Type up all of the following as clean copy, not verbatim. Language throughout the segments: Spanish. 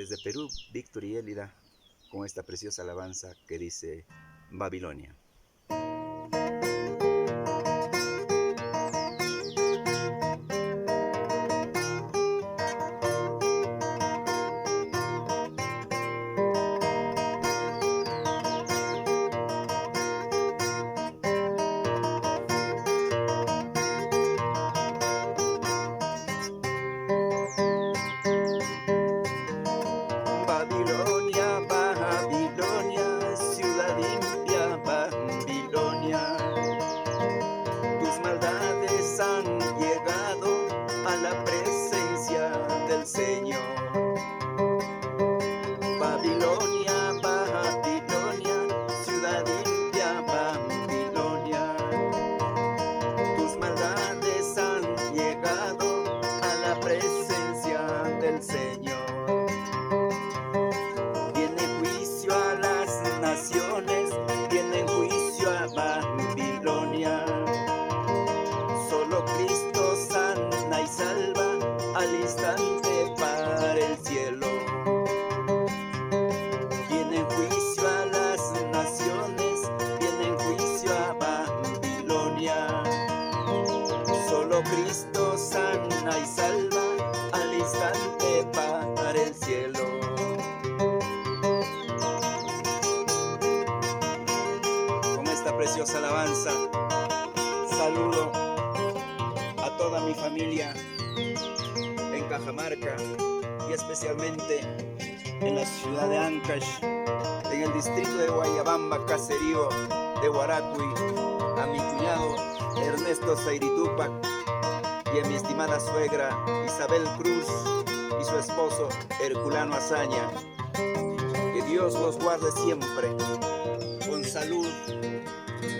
Desde Perú, Víctor y Élida, con esta preciosa alabanza que dice Babilonia. Babilonia, Babilonia, ciudad limpia, Babilonia. Tus maldades han llegado a la presencia del Señor. Babilonia, Babilonia, ciudad limpia, Babilonia. Tus maldades han llegado a la presencia del Señor. Viene juicio a Babilonia. Solo Cristo sana y salva al instante para el cielo. Viene juicio a las naciones, viene juicio a Babilonia. Solo Cristo sana y salva al instante para el cielo. Preciosa alabanza, saludo a toda mi familia en Cajamarca y especialmente en la ciudad de Ancash, en el distrito de Guayabamba, caserío de Huaracuy, a mi cuñado Ernesto Zairitupac y a mi estimada suegra Isabel Cruz y su esposo Herculano Azaña. Que Dios los guarde siempre con salud,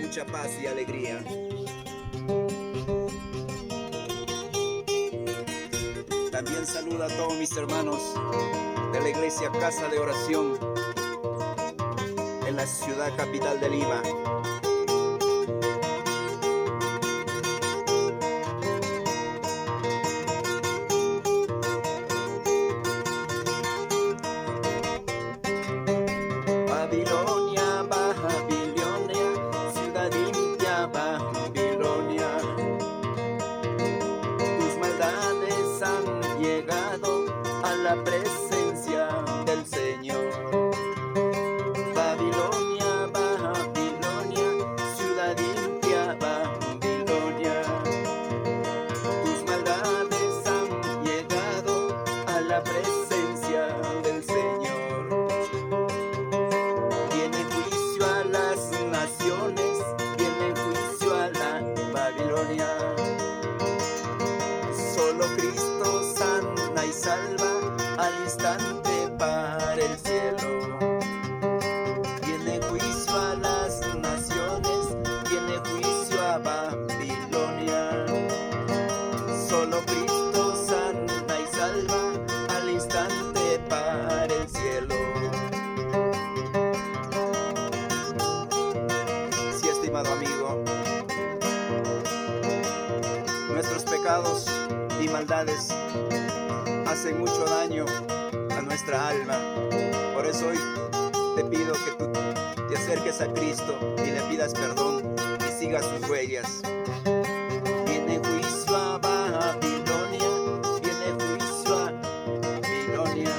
mucha paz y alegría. También saluda a todos mis hermanos de la iglesia Casa de Oración en la ciudad capital de Lima. Babilonia, Babilonia, ciudad limpia, Babilonia. Tus maldades han llegado a la presencia del Señor. Babilonia, Babilonia, ciudad limpia, Babilonia. Tus maldades han llegado a la presencia del Señor. Viene juicio a la Babilonia. Solo Cristo sana y salva al instante para el cielo. Viene juicio a las naciones, viene juicio a Babilonia. Solo Cristo sana y salva al instante para el cielo. Estimado amigo, nuestros pecados y maldades hacen mucho daño a nuestra alma. Por eso hoy te pido que tú te acerques a Cristo y le pidas perdón y sigas sus huellas. Viene juicio a Babilonia, viene juicio a Babilonia.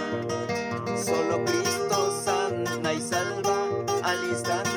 Solo Cristo sana y salva al instante